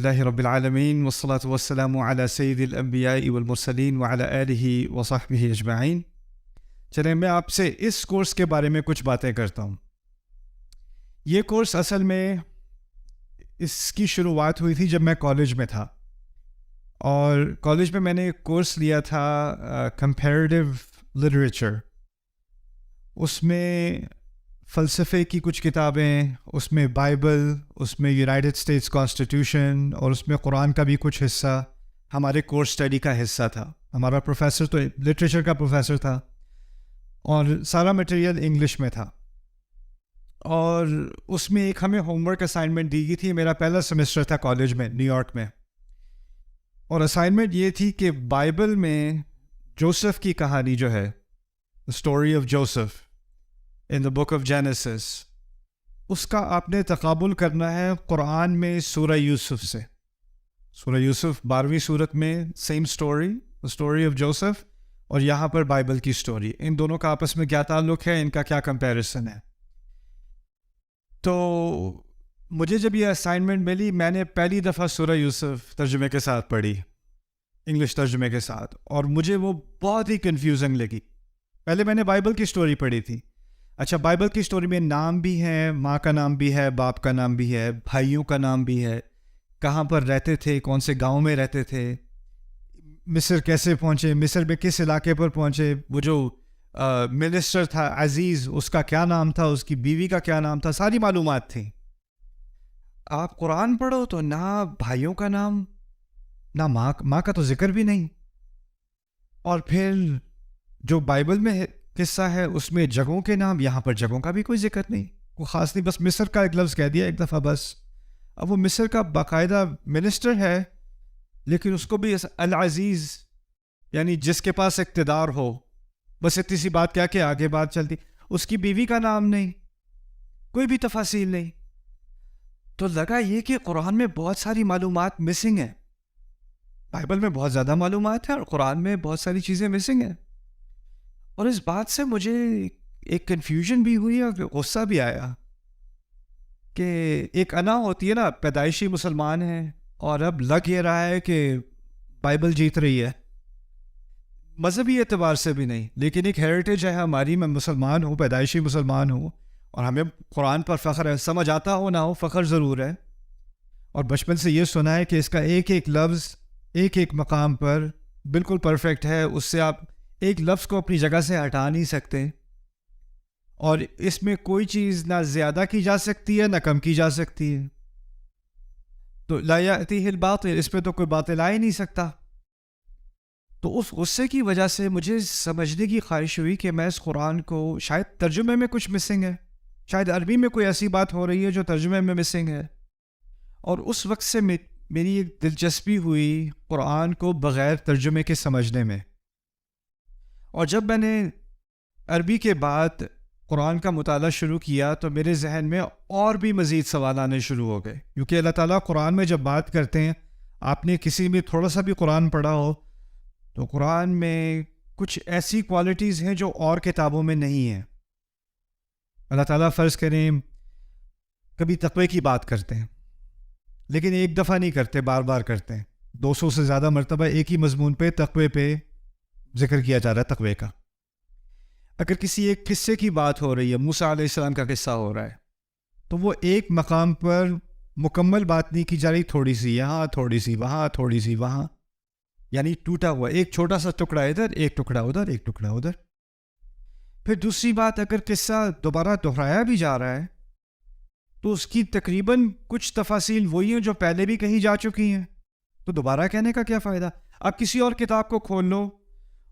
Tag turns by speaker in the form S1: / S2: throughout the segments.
S1: للہ رب العالمین والصلاة والسلام علی سید الانبیاء والمرسلین وعلی آلہ وصحبہ اجمعین۔ چلیں میں آپ سے اس کورس کے بارے میں کچھ باتیں کرتا ہوں۔ یہ کورس اصل میں اس کی شروعات ہوئی تھی جب میں کالج میں تھا، اور کالج میں میں نے ایک کورس لیا تھا کمپیریٹیو لٹریچر۔ اس میں فلسفے کی کچھ کتابیں، اس میں بائبل، اس میں یونائٹڈ اسٹیٹس کانسٹیٹیوشن، اور اس میں قرآن کا بھی کچھ حصہ ہمارے کورس اسٹڈی کا حصہ تھا۔ ہمارا پروفیسر تو لٹریچر کا پروفیسر تھا، اور سارا مٹیریل انگلش میں تھا۔ اور اس میں ایک ہمیں ہوم ورک اسائنمنٹ دی گئی تھی۔ میرا پہلا سیمسٹر تھا کالج میں، نیو یارک میں، اور اسائنمنٹ یہ تھی کہ بائبل میں جوسف کی کہانی جو ہے، story of Joseph in the book of Genesis, اس کا آپ نے تقابل کرنا ہے قرآن میں سورہ یوسف سے۔ سورہ یوسف 12ویں سورت میں سیم اسٹوری آف جوسف، اور یہاں پر بائبل کی اسٹوری، ان دونوں کا آپس میں کیا تعلق ہے، ان کا کیا کمپیریسن ہے۔ تو مجھے جب یہ اسائنمنٹ ملی، میں نے پہلی دفعہ سورہ یوسف ترجمے کے ساتھ پڑھی، انگلش ترجمے کے ساتھ، اور مجھے وہ بہت ہی کنفیوزنگ لگی۔ پہلے میں نے بائبل کی اسٹوری پڑھی تھی۔ اچھا، بائبل کی اسٹوری میں نام بھی ہے، ماں کا نام بھی ہے، باپ کا نام بھی ہے، بھائیوں کا نام بھی ہے، کہاں پر رہتے تھے، کون سے گاؤں میں رہتے تھے، مصر کیسے پہنچے، مصر میں کس علاقے پر پہنچے، وہ جو منسٹر تھا عزیز، اس کا کیا نام تھا، اس کی بیوی کا کیا نام تھا، ساری معلومات تھیں۔ آپ قرآن پڑھو تو نہ بھائیوں کا نام، نہ ماں کا تو ذکر بھی نہیں، اور پھر جو بائبل میں قصہ ہے اس میں جگہوں کے نام، یہاں پر جگہوں کا بھی کوئی ذکر نہیں، کوئی خاص نہیں، بس مصر کا ایک لفظ کہہ دیا ایک دفعہ بس۔ اب وہ مصر کا باقاعدہ منسٹر ہے، لیکن اس کو بھی العزیز، یعنی جس کے پاس اقتدار ہو، بس اتنی سی بات کہہ کے آگے بات چلتی۔ اس کی بیوی کا نام نہیں، کوئی بھی تفاصیل نہیں۔ تو لگا یہ کہ قرآن میں بہت ساری معلومات مسنگ ہیں، بائبل میں بہت زیادہ معلومات ہیں اور قرآن میں بہت ساری چیزیں مسنگ ہیں۔ اور اس بات سے مجھے ایک کنفیوژن بھی ہوئی اور غصہ بھی آیا کہ ایک انا ہوتی ہے نا، پیدائشی مسلمان ہے، اور اب لگ یہ رہا ہے کہ بائبل جیت رہی ہے، مذہبی اعتبار سے بھی نہیں، لیکن ایک ہیریٹیج ہے ہماری، میں مسلمان ہوں، پیدائشی مسلمان ہوں، اور ہمیں قرآن پر فخر ہے، سمجھ آتا ہو نہ ہو فخر ضرور ہے، اور بچپن سے یہ سنا ہے کہ اس کا ایک ایک لفظ ایک ایک مقام پر بالکل پرفیکٹ ہے، اس سے آپ ایک لفظ کو اپنی جگہ سے ہٹا نہیں سکتے، اور اس میں کوئی چیز نہ زیادہ کی جا سکتی ہے نہ کم کی جا سکتی ہے۔ تو لا یأتیہ الباطل، اس پہ تو کوئی باطل آ ہی نہیں سکتا۔ تو اس غصے کی وجہ سے مجھے سمجھنے کی خواہش ہوئی کہ میں اس قرآن کو، شاید ترجمے میں کچھ مسنگ ہے، شاید عربی میں کوئی ایسی بات ہو رہی ہے جو ترجمے میں مسنگ ہے، اور اس وقت سے میری ایک دلچسپی ہوئی قرآن کو بغیر ترجمے کے سمجھنے میں۔ اور جب میں نے عربی کے بعد قرآن کا مطالعہ شروع کیا تو میرے ذہن میں اور بھی مزید سوال آنے شروع ہو گئے، کیونکہ اللہ تعالیٰ قرآن میں جب بات کرتے ہیں، آپ نے کسی میں تھوڑا سا بھی قرآن پڑھا ہو تو قرآن میں کچھ ایسی کوالٹیز ہیں جو اور کتابوں میں نہیں ہیں۔ اللہ تعالیٰ فرض کریں کبھی تقوی کی بات کرتے ہیں، لیکن ایک دفعہ نہیں کرتے، بار بار کرتے ہیں، 200 سے زیادہ مرتبہ ایک ہی مضمون پہ، تقوی پہ ذکر کیا جا رہا ہے، تقوی کا۔ اگر کسی ایک قصے کی بات ہو رہی ہے، موسیٰ علیہ السلام کا قصہ ہو رہا ہے، تو وہ ایک مقام پر مکمل بات نہیں کی جا رہی، تھوڑی سی یہاں، تھوڑی سی وہاں، تھوڑی سی وہاں، یعنی ٹوٹا ہوا ایک چھوٹا سا ٹکڑا ادھر، ایک ٹکڑا ادھر، ایک ٹکڑا ادھر۔ پھر دوسری بات، اگر قصہ دوبارہ دہرایا بھی جا رہا ہے تو اس کی تقریباً کچھ تفاصیل وہی ہیں جو پہلے بھی کہی جا چکی ہیں، تو دوبارہ کہنے کا کیا فائدہ؟ آپ کسی اور کتاب کو کھول لو،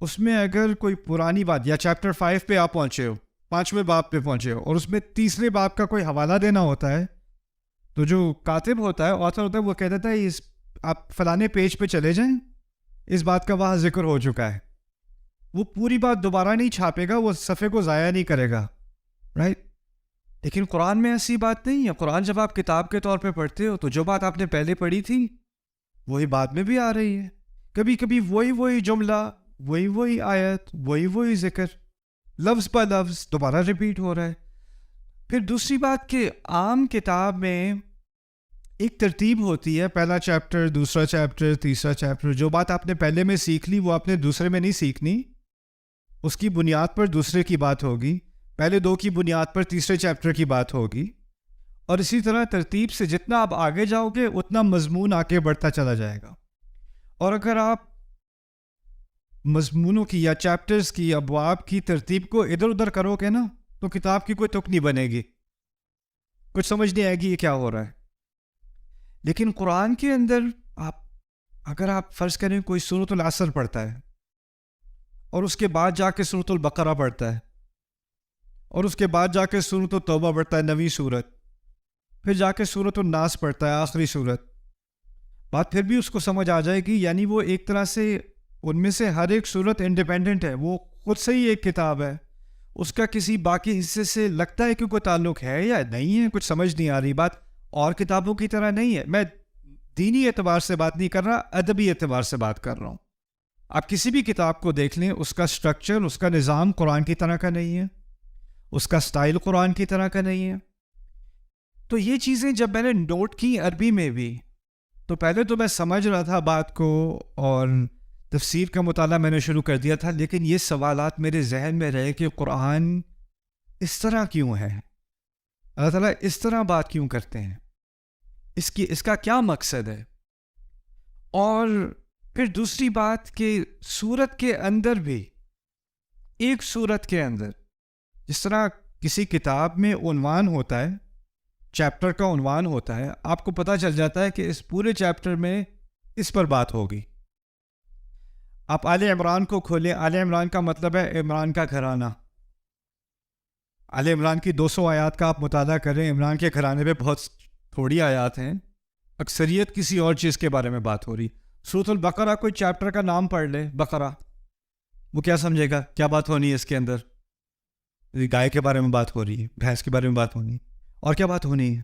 S1: اس میں اگر کوئی پرانی بات، یا چیپٹر 5 پہ آپ پہنچے ہو، 5ویں باب پہ پہنچے ہو، اور اس میں تیسرے باب کا کوئی حوالہ دینا ہوتا ہے، تو جو کاتب ہوتا ہے، آتھر ہوتا ہے، وہ کہہ دیتا ہے آپ فلانے پیج پہ چلے جائیں، اس بات کا وہاں ذکر ہو چکا ہے۔ وہ پوری بات دوبارہ نہیں چھاپے گا، وہ صفحے کو ضائع نہیں کرے گا، رائٹ؟ لیکن قرآن میں ایسی بات نہیں ہے۔ قرآن جب آپ کتاب کے طور پہ پڑھتے ہو تو جو بات آپ نے پہلے پڑھی تھی وہی بعد میں بھی آ رہی ہے، کبھی کبھی وہی جملہ، وہی آیت، وہی ذکر، لفظ بہ لفظ دوبارہ ریپیٹ ہو رہا ہے۔ پھر دوسری بات کہ عام کتاب میں ایک ترتیب ہوتی ہے، پہلا چیپٹر، دوسرا چیپٹر، تیسرا چیپٹر. جو بات آپ نے پہلے میں سیکھ لی وہ آپ نے دوسرے میں نہیں سیکھنی، اس کی بنیاد پر دوسرے کی بات ہوگی، پہلے دو کی بنیاد پر تیسرے چیپٹر کی بات ہوگی. اور اسی طرح ترتیب سے جتنا آپ آگے جاؤ گے اتنا مضمون آگے بڑھتا چلا جائے گا. اور اگر آپ مضمونوں کی یا چیپٹرز کی، ابواب کی ترتیب کو ادھر ادھر کرو گے نا تو کتاب کی کوئی تک نہیں بنے گی، کچھ سمجھ نہیں آئے گی یہ کیا ہو رہا ہے. لیکن قرآن کے اندر اگر آپ فرض کریں کوئی سورۃ العصر پڑھتا ہے اور اس کے بعد جا کے سورۃ البقرہ پڑھتا ہے اور اس کے بعد جا کے سورۃ التوبہ پڑھتا ہے، نویں سورت، پھر جا کے سورۃ الناس پڑھتا ہے، آخری سورت، بات پھر بھی اس کو سمجھ آ جائے گی. یعنی وہ ایک طرح سے ان میں سے ہر ایک سورت انڈیپینڈنٹ ہے، وہ خود سے ہی ایک کتاب ہے، اس کا کسی باقی حصے سے لگتا ہے کہ کوئی تعلق ہے یا نہیں ہے، کچھ سمجھ نہیں آ رہی. بات اور کتابوں کی طرح نہیں ہے. میں دینی اعتبار سے بات نہیں کر رہا، ادبی اعتبار سے بات کر رہا ہوں. آپ کسی بھی کتاب کو دیکھ لیں، اس کا سٹرکچر، اس کا نظام قرآن کی طرح کا نہیں ہے، اس کا سٹائل قرآن کی طرح کا نہیں ہے. تو یہ چیزیں جب میں نے نوٹ کی عربی میں بھی، تو پہلے تو میں سمجھ رہا تھا بات کو اور تفسیر کا مطالعہ میں نے شروع کر دیا تھا، لیکن یہ سوالات میرے ذہن میں رہے کہ قرآن اس طرح کیوں ہے، اللہ تعالیٰ اس طرح بات کیوں کرتے ہیں، اس کا کیا مقصد ہے. اور پھر دوسری بات کہ سورت کے اندر بھی، ایک سورت کے اندر جس طرح کسی کتاب میں عنوان ہوتا ہے، چیپٹر کا عنوان ہوتا ہے، آپ کو پتہ چل جاتا ہے کہ اس پورے چیپٹر میں اس پر بات ہوگی. آپ آل عمران کو کھولیں، آل عمران کا مطلب ہے عمران کا گھرانہ. آل عمران کی 200 آیات کا آپ مطالعہ کریں، عمران کے گھرانے پہ بہت تھوڑی آیات ہیں، اکثریت کسی اور چیز کے بارے میں بات ہو رہی. سورۃ البقرہ کوئی چیپٹر کا نام پڑھ لے، بقرہ، وہ کیا سمجھے گا کیا بات ہونی ہے اس کے اندر؟ گائے کے بارے میں بات ہو رہی ہے، بھینس کے بارے میں بات ہونی ہے، اور کیا بات ہونی ہے.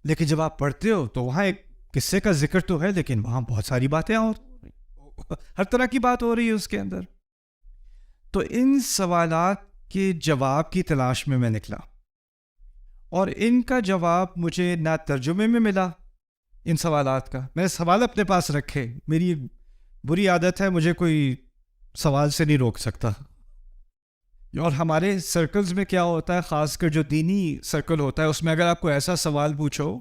S1: لیکن جب آپ پڑھتے ہو تو وہاں ایک قصے کا ذکر تو ہے، لیکن وہاں بہت ساری باتیں اور ہر طرح کی بات ہو رہی ہے اس کے اندر. تو ان سوالات کے جواب کی تلاش میں نکلا، اور ان کا جواب مجھے نہ ترجمے میں ملا. ان سوالات کا میں نے سوال اپنے پاس رکھے، میری بری عادت ہے، مجھے کوئی سوال سے نہیں روک سکتا. اور ہمارے سرکلز میں کیا ہوتا ہے، خاص کر جو دینی سرکل ہوتا ہے، اس میں اگر آپ کو ایسا سوال پوچھو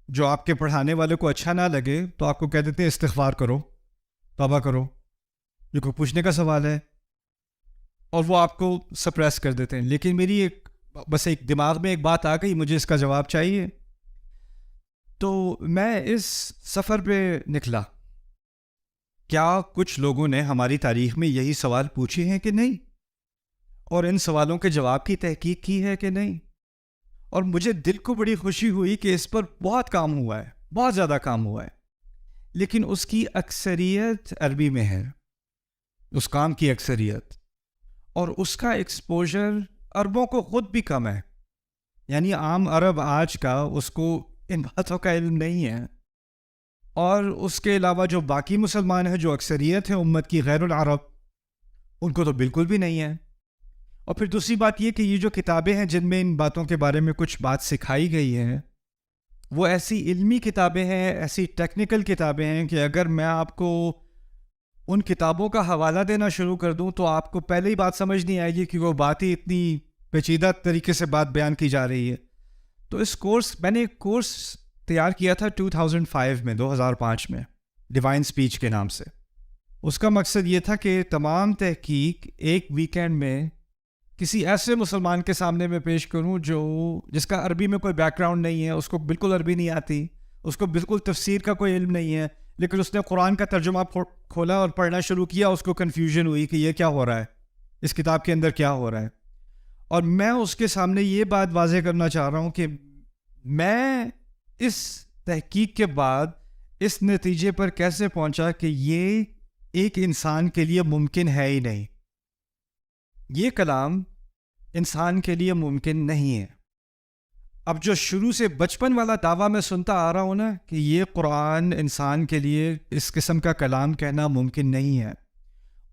S1: جو آپ کے پڑھانے والے کو اچھا نہ لگے تو آپ کو کہہ دیتے ہیں استغفار کرو، توبہ کرو، یہ کوئی پوچھنے کا سوال ہے، اور وہ آپ کو سپریس کر دیتے ہیں. لیکن میری بس ایک دماغ میں ایک بات آ گئی، مجھے اس کا جواب چاہیے. تو میں اس سفر پہ نکلا، کیا کچھ لوگوں نے ہماری تاریخ میں یہی سوال پوچھے ہیں کہ نہیں، اور ان سوالوں کے جواب کی تحقیق کی ہے کہ نہیں. اور مجھے دل کو بڑی خوشی ہوئی کہ اس پر بہت کام ہوا ہے، بہت زیادہ کام ہوا ہے، لیکن اس کی اکثریت عربی میں ہے، اس کام کی اکثریت، اور اس کا ایکسپوجر عربوں کو خود بھی کم ہے. یعنی عام عرب آج کا اس کو ان باتوں کا علم نہیں ہے، اور اس کے علاوہ جو باقی مسلمان ہیں، جو اکثریت ہے امت کی غیر العرب، ان کو تو بالکل بھی نہیں ہے. اور پھر دوسری بات یہ کہ یہ جو کتابیں ہیں جن میں ان باتوں کے بارے میں کچھ بات سکھائی گئی ہے، وہ ایسی علمی کتابیں ہیں، ایسی ٹیکنیکل کتابیں ہیں کہ اگر میں آپ کو ان کتابوں کا حوالہ دینا شروع کر دوں تو آپ کو پہلے ہی بات سمجھ نہیں آئے گی کہ وہ بات ہی اتنی پیچیدہ طریقے سے بات بیان کی جا رہی ہے. تو اس کورس، میں نے ایک کورس تیار کیا تھا 2005 میں، 2005 میں، ڈیوائن سپیچ کے نام سے. اس کا مقصد یہ تھا کہ تمام تحقیق ایک ویکینڈ میں کسی ایسے مسلمان کے سامنے میں پیش کروں جس کا عربی میں کوئی بیک گراؤنڈ نہیں ہے، اس کو بالکل عربی نہیں آتی، اس کو بالکل تفسیر کا کوئی علم نہیں ہے، لیکن اس نے قرآن کا ترجمہ کھولا اور پڑھنا شروع کیا. اس کو کنفیوژن ہوئی کہ یہ کیا ہو رہا ہے، اس کتاب کے اندر کیا ہو رہا ہے. اور میں اس کے سامنے یہ بات واضح کرنا چاہ رہا ہوں کہ میں اس تحقیق کے بعد اس نتیجے پر کیسے پہنچا کہ یہ ایک انسان کے لیے ممکن ہے ہی نہیں. یہ کلام انسان کے لیے ممکن نہیں ہے. اب جو شروع سے بچپن والا دعویٰ میں سنتا آ رہا ہوں نا کہ یہ قرآن انسان کے لیے اس قسم کا کلام کہنا ممکن نہیں ہے،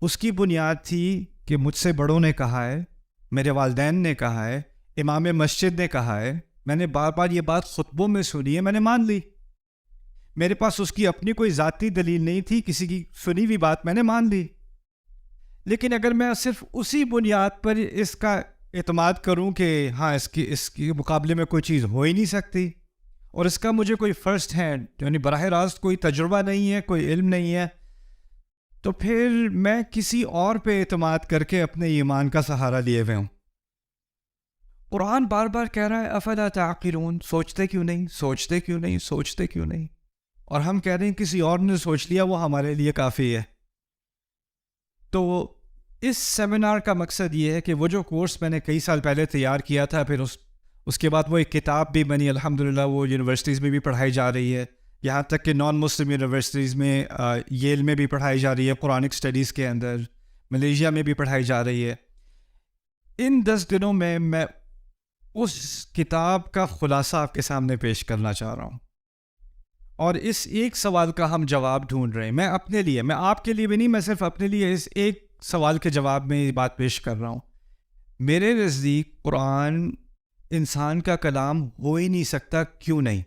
S1: اس کی بنیاد تھی کہ مجھ سے بڑوں نے کہا ہے، میرے والدین نے کہا ہے، امام مسجد نے کہا ہے، میں نے بار بار یہ بات خطبوں میں سنی ہے، میں نے مان لی. میرے پاس اس کی اپنی کوئی ذاتی دلیل نہیں تھی، کسی کی سنی ہوئی بات میں نے مان لی. لیکن اگر میں صرف اسی بنیاد پر اس کا اعتماد کروں کہ ہاں اس کے مقابلے میں کوئی چیز ہو ہی نہیں سکتی، اور اس کا مجھے کوئی فرسٹ ہینڈ یعنی براہ راست کوئی تجربہ نہیں ہے، کوئی علم نہیں ہے، تو پھر میں کسی اور پہ اعتماد کر کے اپنے ایمان کا سہارا لیے ہوئے ہوں. قرآن بار بار کہہ رہا ہے افلا تعقلون، سوچتے کیوں نہیں، سوچتے کیوں نہیں، سوچتے کیوں نہیں. اور ہم کہہ رہے ہیں کسی اور نے سوچ لیا وہ ہمارے لیے کافی ہے. تو اس سیمینار کا مقصد یہ ہے کہ وہ جو کورس میں نے کئی سال پہلے تیار کیا تھا، پھر اس کے بعد وہ ایک کتاب بھی بنی، الحمدللہ وہ یونیورسٹیز میں بھی پڑھائی جا رہی ہے، یہاں تک کہ نان مسلم یونیورسٹیز میں ییل میں بھی پڑھائی جا رہی ہے، قرآنک اسٹڈیز کے اندر ملیشیا میں بھی پڑھائی جا رہی ہے. ان 10 دنوں میں اس کتاب کا خلاصہ آپ کے سامنے پیش کرنا چاہ رہا ہوں، اور اس ایک سوال کا ہم جواب ڈھونڈ رہے ہیں. میں اپنے لیے، میں آپ کے لیے بھی نہیں، میں صرف اپنے لیے اس ایک سوال کے جواب میں یہ بات پیش کر رہا ہوں. میرے نزدیک قرآن انسان کا کلام ہو ہی نہیں سکتا. کیوں نہیں؟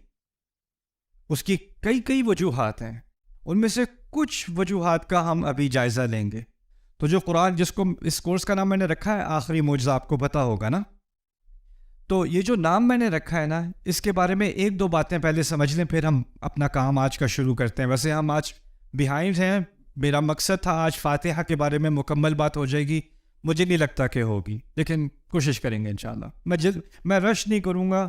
S1: اس کی کئی وجوہات ہیں، ان میں سے کچھ وجوہات کا ہم ابھی جائزہ لیں گے. تو جو قرآن، جس کو اس کورس کا نام میں نے رکھا ہے آخری معجزہ، آپ کو پتہ ہوگا نا، تو یہ جو نام میں نے رکھا ہے نا، اس کے بارے میں ایک دو باتیں پہلے سمجھ لیں، پھر ہم اپنا کام آج کا شروع کرتے ہیں. ویسے ہم آج بیہائنڈ ہیں، میرا مقصد تھا آج فاتحہ کے بارے میں مکمل بات ہو جائے گی، مجھے نہیں لگتا کہ ہوگی، لیکن کوشش کریں گے انشاءاللہ. میں رش نہیں کروں گا،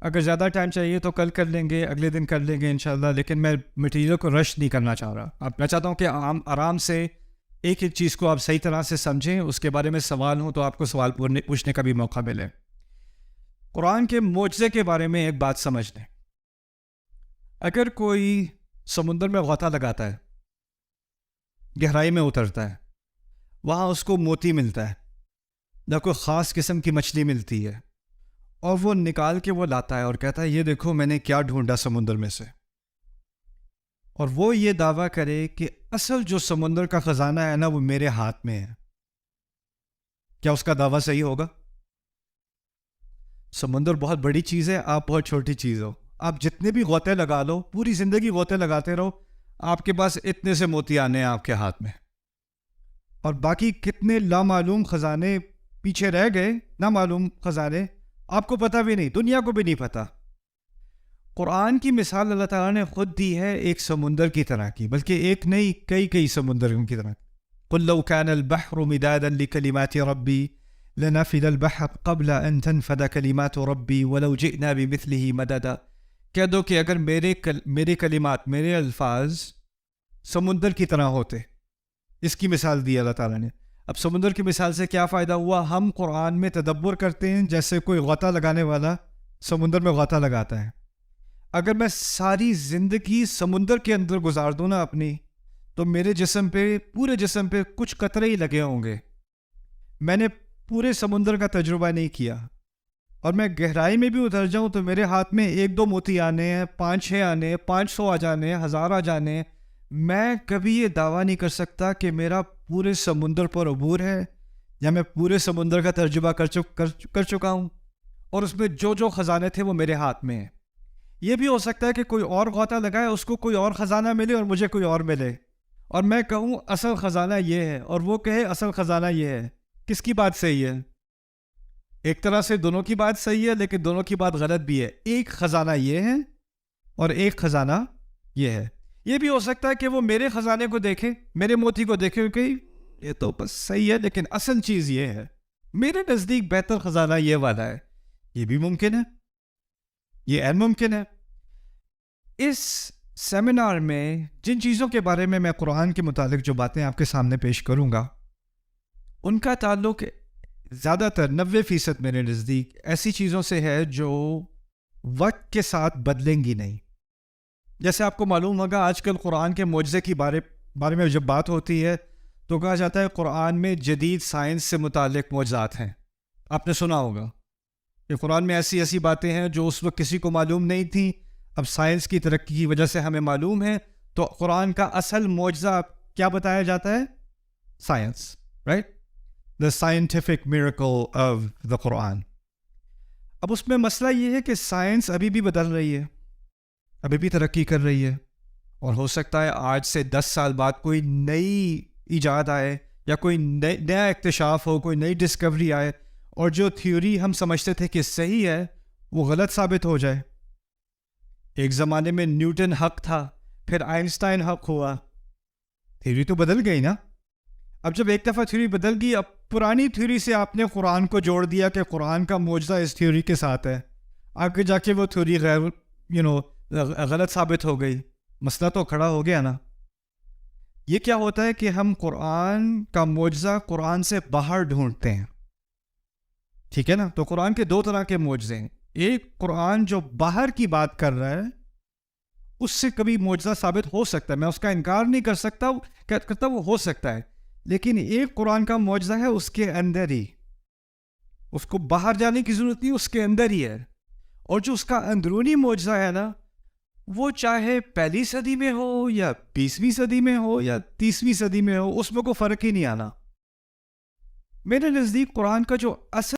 S1: اگر زیادہ ٹائم چاہیے تو کل کر لیں گے، اگلے دن کر لیں گے انشاءاللہ، لیکن میں مٹیریل کو رش نہیں کرنا چاہ رہا. میں چاہتا ہوں کہ آرام سے ایک چیز کو آپ صحیح طرح سے سمجھیں، اس کے بارے میں سوال ہوں تو آپ کو سوال پوچھنے کا بھی موقع ملے. قرآن کے معجزے کے بارے میں ایک بات سمجھ لیں. اگر کوئی سمندر میں غوطہ لگاتا ہے، گہرائی میں اترتا ہے، وہاں اس کو موتی ملتا ہے یا کوئی خاص قسم کی مچھلی ملتی ہے، اور وہ نکال کے وہ لاتا ہے اور کہتا ہے یہ دیکھو میں نے کیا ڈھونڈا سمندر میں سے، اور وہ یہ دعویٰ کرے کہ اصل جو سمندر کا خزانہ ہے نا وہ میرے ہاتھ میں ہے، کیا اس کا دعویٰ صحیح ہوگا؟ سمندر بہت بڑی چیز ہے، آپ بہت چھوٹی چیز ہو. آپ جتنے بھی غوطے لگا لو، پوری زندگی غوطے لگاتے رہو، آپ کے پاس اتنے سے موتی آنے ہیں آپ کے ہاتھ میں، اور باقی کتنے لامعلوم خزانے پیچھے رہ گئے، نامعلوم خزانے آپ کو پتہ بھی نہیں، دنیا کو بھی نہیں پتہ. قرآن کی مثال اللہ تعالیٰ نے خود دی ہے ایک سمندر کی طرح کی، بلکہ ایک نہیں، کئی سمندر کی طرح. قل لو كان البحر مدادا لكلمات ربي لنفد البحر قبل ان تنفد كلمات ربي ولو جئنا بمثله مددا. کہہ دو کہ اگر میرے کلمات، میرے الفاظ سمندر کی طرح ہوتے، اس کی مثال دی اللہ تعالیٰ نے. اب سمندر کی مثال سے کیا فائدہ ہوا؟ ہم قرآن میں تدبر کرتے ہیں جیسے کوئی غوطہ لگانے والا سمندر میں غوطہ لگاتا ہے. اگر میں ساری زندگی سمندر کے اندر گزار دوں نا اپنی، تو میرے جسم پہ، پورے جسم پہ کچھ قطرے ہی لگے ہوں گے. میں نے پورے سمندر کا تجربہ نہیں کیا، اور میں گہرائی میں بھی اتر جاؤں تو میرے ہاتھ میں 1-2 موتی آنے ہیں، 5-6 آنے ہیں، 500 آ جانے ہیں، 1000 آ جانے ہیں. میں کبھی یہ دعویٰ نہیں کر سکتا کہ میرا پورے سمندر پر عبور ہے، یا میں پورے سمندر کا ترجمہ کر چکا ہوں، اور اس میں جو خزانے تھے وہ میرے ہاتھ میں ہیں. یہ بھی ہو سکتا ہے کہ کوئی اور غوطہ لگائے، اس کو کوئی اور خزانہ ملے اور مجھے کوئی اور ملے، اور میں کہوں اصل خزانہ یہ ہے، اور وہ کہے اصل خزانہ یہ ہے. کس کی بات صحیح ہے؟ ایک طرح سے دونوں کی بات صحیح ہے، لیکن دونوں کی بات غلط بھی ہے. ایک خزانہ یہ ہے اور ایک خزانہ یہ ہے. یہ بھی ہو سکتا ہے کہ وہ میرے خزانے کو دیکھے، میرے موتی کو دیکھے کہ یہ تو بس صحیح ہے، لیکن اصل چیز یہ ہے، میرے نزدیک بہتر خزانہ یہ والا ہے. یہ بھی ممکن ہے، یہ عین ممکن ہے. اس سیمینار میں جن چیزوں کے بارے میں قرآن کے متعلق جو باتیں آپ کے سامنے پیش کروں گا، ان کا تعلق زیادہ تر 90% میرے نزدیک ایسی چیزوں سے ہے جو وقت کے ساتھ بدلیں گی نہیں. جیسے آپ کو معلوم ہوگا آج کل قرآن کے معجزے کی بارے میں جب بات ہوتی ہے تو کہا جاتا ہے قرآن میں جدید سائنس سے متعلق معجزات ہیں. آپ نے سنا ہوگا کہ قرآن میں ایسی باتیں ہیں جو اس وقت کسی کو معلوم نہیں تھیں، اب سائنس کی ترقی کی وجہ سے ہمیں معلوم ہے. تو قرآن کا اصل معجزہ کیا بتایا جاتا ہے؟ Science, right? The scientific miracle of the Quran. اب اس میں مسئلہ یہ ہے کہ سائنس ابھی بھی بدل رہی ہے، ابھی بھی ترقی کر رہی ہے، اور ہو سکتا ہے آج سے 10 سال بعد کوئی نئی ایجاد آئے یا کوئی نیا اکتشاف ہو، کوئی نئی ڈسکوری آئے، اور جو تھیوری ہم سمجھتے تھے کہ صحیح ہے وہ غلط ثابت ہو جائے۔ ایک زمانے میں نیوٹن حق تھا، پھر آئنسٹائن حق ہوا، تھیوری تو بدل گئی نا۔ اب جب ایک دفعہ تھیوری بدل گئی، اب پرانی تھیوری سے آپ نے قرآن کو جوڑ دیا کہ قرآن کا معجزہ اس تھیوری کے ساتھ ہے، آگے جا کے وہ تھیوری غلط ثابت ہو گئی، مسئلہ تو کھڑا ہو گیا نا۔ یہ کیا ہوتا ہے کہ ہم قرآن کا معجزہ قرآن سے باہر ڈھونڈتے ہیں، ٹھیک ہے نا؟ تو قرآن کے دو طرح کے معجزے ہیں، ایک قرآن جو باہر کی بات کر رہا ہے، اس سے کبھی معجزہ ثابت ہو سکتا ہے، میں اس کا انکار نہیں کر سکتا، کرتا وہ ہو سکتا ہے، لیکن ایک قرآن کا معجزہ ہے اس کے اندر ہی، اس کو باہر جانے کی ضرورت نہیں، اس کے اندر ہی ہے۔ اور جو اس کا اندرونی معجزہ ہے نا، وہ چاہے پہلی صدی میں ہو یا 20ویں صدی میں ہو یا 30ویں صدی میں ہو، اس میں کوئی فرق ہی نہیں آنا۔ میرے نزدیک قرآن کا جو اصل